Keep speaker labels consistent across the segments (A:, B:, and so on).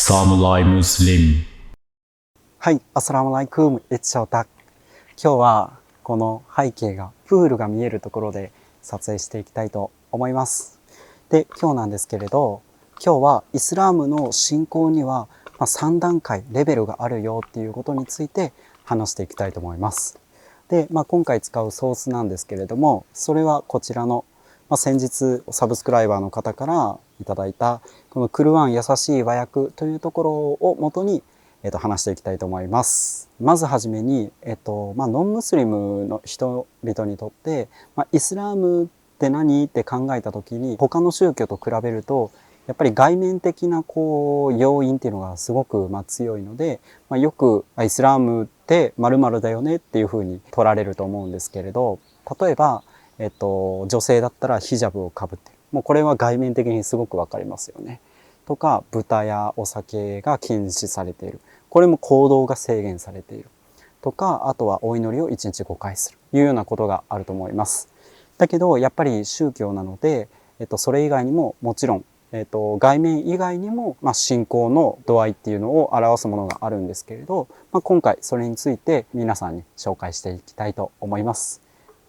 A: Samurai Muslim。
B: はい、アスラムアライクム、エッチャオタ。今日はこの背景がプールが見えるところで撮影していきたいと思います。で、今日なんですけれど、今日はイスラームの信仰には3段階レベルがあるよっていうことについて話していきたいと思います。で、今回使うソースなんですけれども、それはこちらの、先日サブスクライバーの方からいただいたこのクルアン優しい和訳というところを元に話していきたいと思います。まずはじめに、ノンムスリムの人々にとって、イスラームって何って考えた時に他の宗教と比べるとやっぱり外面的な要因っていうのがすごく強いので、よくイスラームって〇〇だよねっていうふうに取られると思うんですけれど、例えば、女性だったらヒジャブをかぶってる。もうこれは外面的にすごくわかりますよね。とか、豚やお酒が禁止されている。これも行動が制限されている。とか、あとはお祈りを1日5回する。いうようなことがあると思います。だけど、やっぱり宗教なので、それ以外にももちろん、外面以外にも、信仰の度合いっていうのを表すものがあるんですけれど、今回それについて皆さんに紹介していきたいと思います。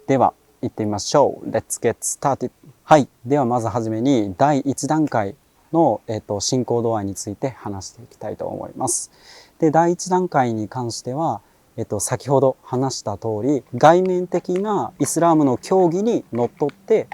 B: では、行ってみましょう。Let's get started. はい。では、まずはじめに第1段階の、信仰度合いについて話していきたいと思います。で、第1段階に関しては、先ほど話した通り、外面的なイスラームの教義にのっとって、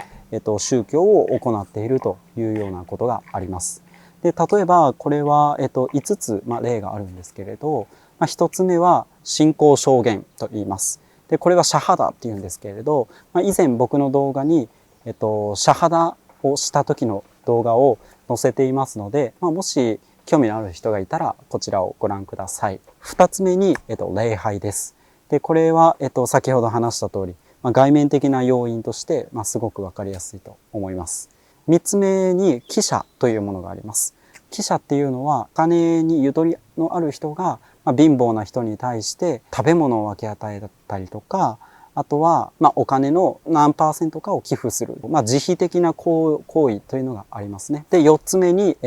B: 宗教を行っているというようなことがあります。で、例えば、これは、5つ、例があるんですけれど、1つ目は、信仰証言と言います。で、これはシャハダって言うんですけれど、以前僕の動画に、シャハダをした時の動画を載せていますので、もし興味のある人がいたら、こちらをご覧ください。2つ目に、礼拝です。で、これは、先ほど話した通り、外面的な要因として、すごくわかりやすいと思います。3つ目に、記者というものがあります。記者っていうのは、お金にゆとりのある人が、貧乏な人に対して食べ物を分け与えたりとか、あとは、お金の何%かを寄付する。自費的な行為というのがありますね。で、4つ目に、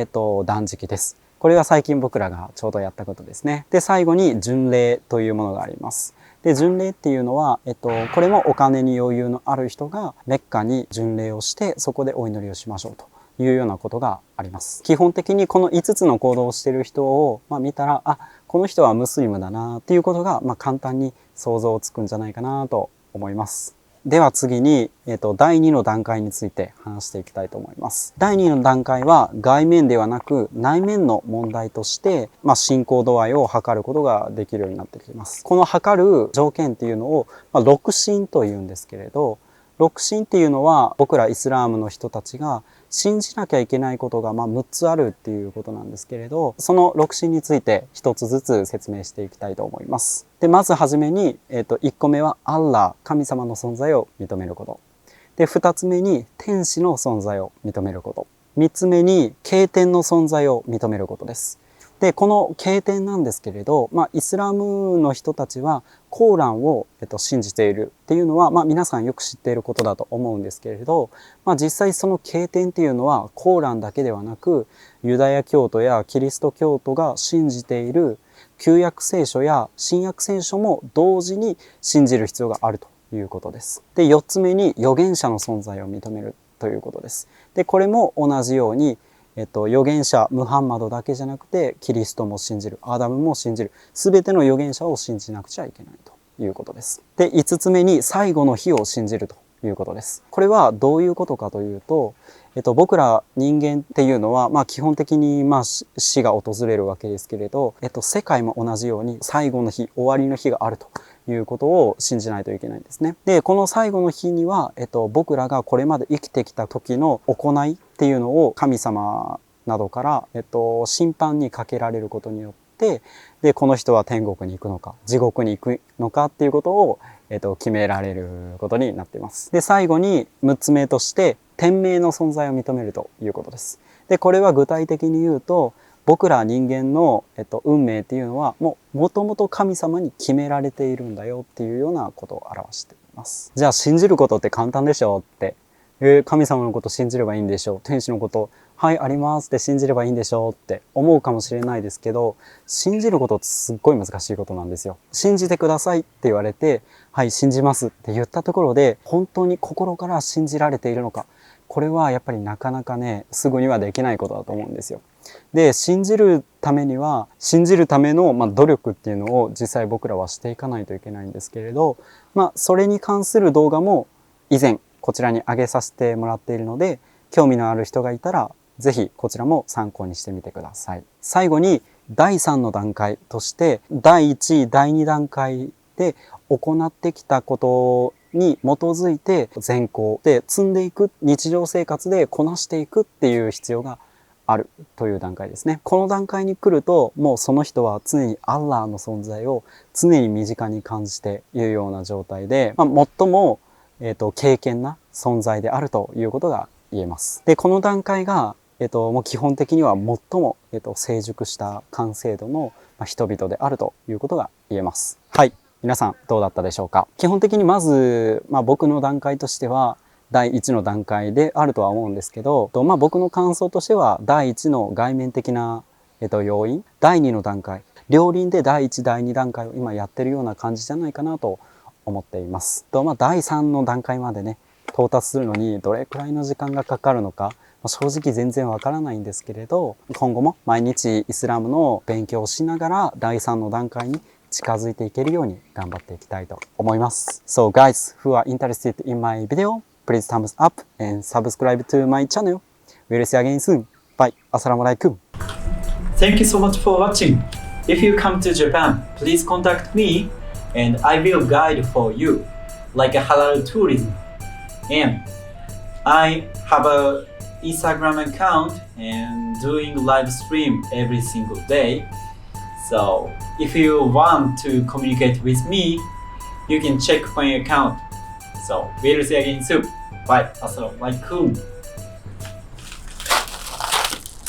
B: 断食です。これは最近僕らがちょうどやったことですね。で、最後に巡礼というものがあります。で、巡礼っていうのは、これもお金に余裕のある人がメッカに巡礼をして、そこでお祈りをしましょうというようなことがあります。基本的にこの5つの行動をしている人を、見たら、この人はムスリムだなっていうことが、簡単に想像つくんじゃないかなと思います。では次に、第2の段階について話していきたいと思います。第2の段階は外面ではなく内面の問題として、信仰度合いを測ることができるようになってきます。この測る条件っていうのを、六信というんですけれど、六信っていうのは僕らイスラームの人たちが信じなきゃいけないことが6つあるっていうことなんですけれど、その六信について1つずつ説明していきたいと思います。で、まずはじめに、1個目はアッラー、神様の存在を認めること。で、2つ目に天使の存在を認めること。3つ目に経典の存在を認めることです。で、この経典なんですけれど、イスラムの人たちはコーランを、信じているっていうのは、皆さんよく知っていることだと思うんですけれど、実際その経典っていうのはコーランだけではなく、ユダヤ教徒やキリスト教徒が信じている旧約聖書や新約聖書も同時に信じる必要があるということです。で、4つ目に預言者の存在を認めるということです。で、これも同じように預言者ムハンマドだけじゃなくてキリストも信じる、アダムも信じる、全ての預言者を信じなくちゃいけないということです。で、5つ目に最後の日を信じるということです。これはどういうことかというと、僕ら人間っていうのは、基本的に死が訪れるわけですけれど、世界も同じように最後の日、終わりの日があるということを信じないといけないんですね。で、この最後の日には、僕らがこれまで生きてきた時の行いっていうのを神様などから、審判にかけられることによって、で、この人は天国に行くのか、地獄に行くのかっていうことを、決められることになっています。で、最後に6つ目として、天命の存在を認めるということです。で、これは具体的に言うと、僕ら人間の、運命っていうのはもともと神様に決められているんだよっていうようなことを表しています。じゃあ信じることって簡単でしょって、神様のこと信じればいいんでしょう、天使のことはいありますって信じればいいんでしょうって思うかもしれないですけど、信じることってすっごい難しいことなんですよ。信じてくださいって言われて、はい信じますって言ったところで本当に心から信じられているのか、これはやっぱりなかなかねすぐにはできないことだと思うんですよ。で信じるためには信じるための、努力っていうのを実際僕らはしていかないといけないんですけれど、それに関する動画も以前こちらに上げさせてもらっているので、興味のある人がいたらぜひこちらも参考にしてみてください。最後に第3の段階として第1、第2段階で行ってきたことに基づいて善行で積んでいく、日常生活でこなしていくっていう必要があるという段階ですね。この段階に来るともうその人は常にアッラーの存在を常に身近に感じているような状態で、最も、敬虔な存在であるということが言えます。でこの段階がもう基本的には最も、成熟した完成度の人々であるということが言えます。はい。皆さんどうだったでしょうか。基本的にまず、僕の段階としては第1の段階であるとは思うんですけど、僕の感想としては第1の外面的な、要因、第2の段階、両輪で第1、第2段階を今やってるような感じじゃないかなと思っています。第3の段階までね、到達するのにどれくらいの時間がかかるのか、正直全然わからないんですけれど、今後も毎日イスラムの勉強をしながら第3の段階に近づいていけるように頑張っていきたいと思います。So guys who are interested in my video, please thumbs up and subscribe to my channel. We'll see you again soon. Bye. Assalamualaikum.
C: Thank you so much for watching. If you come to Japan, please contact me and I will guide for you like a halal tourism. And I have a Instagram account and doing live stream every single day. So if you want to communicate with me, you can check my account. So we'll see you again soon. Bye. Assalamualaikum.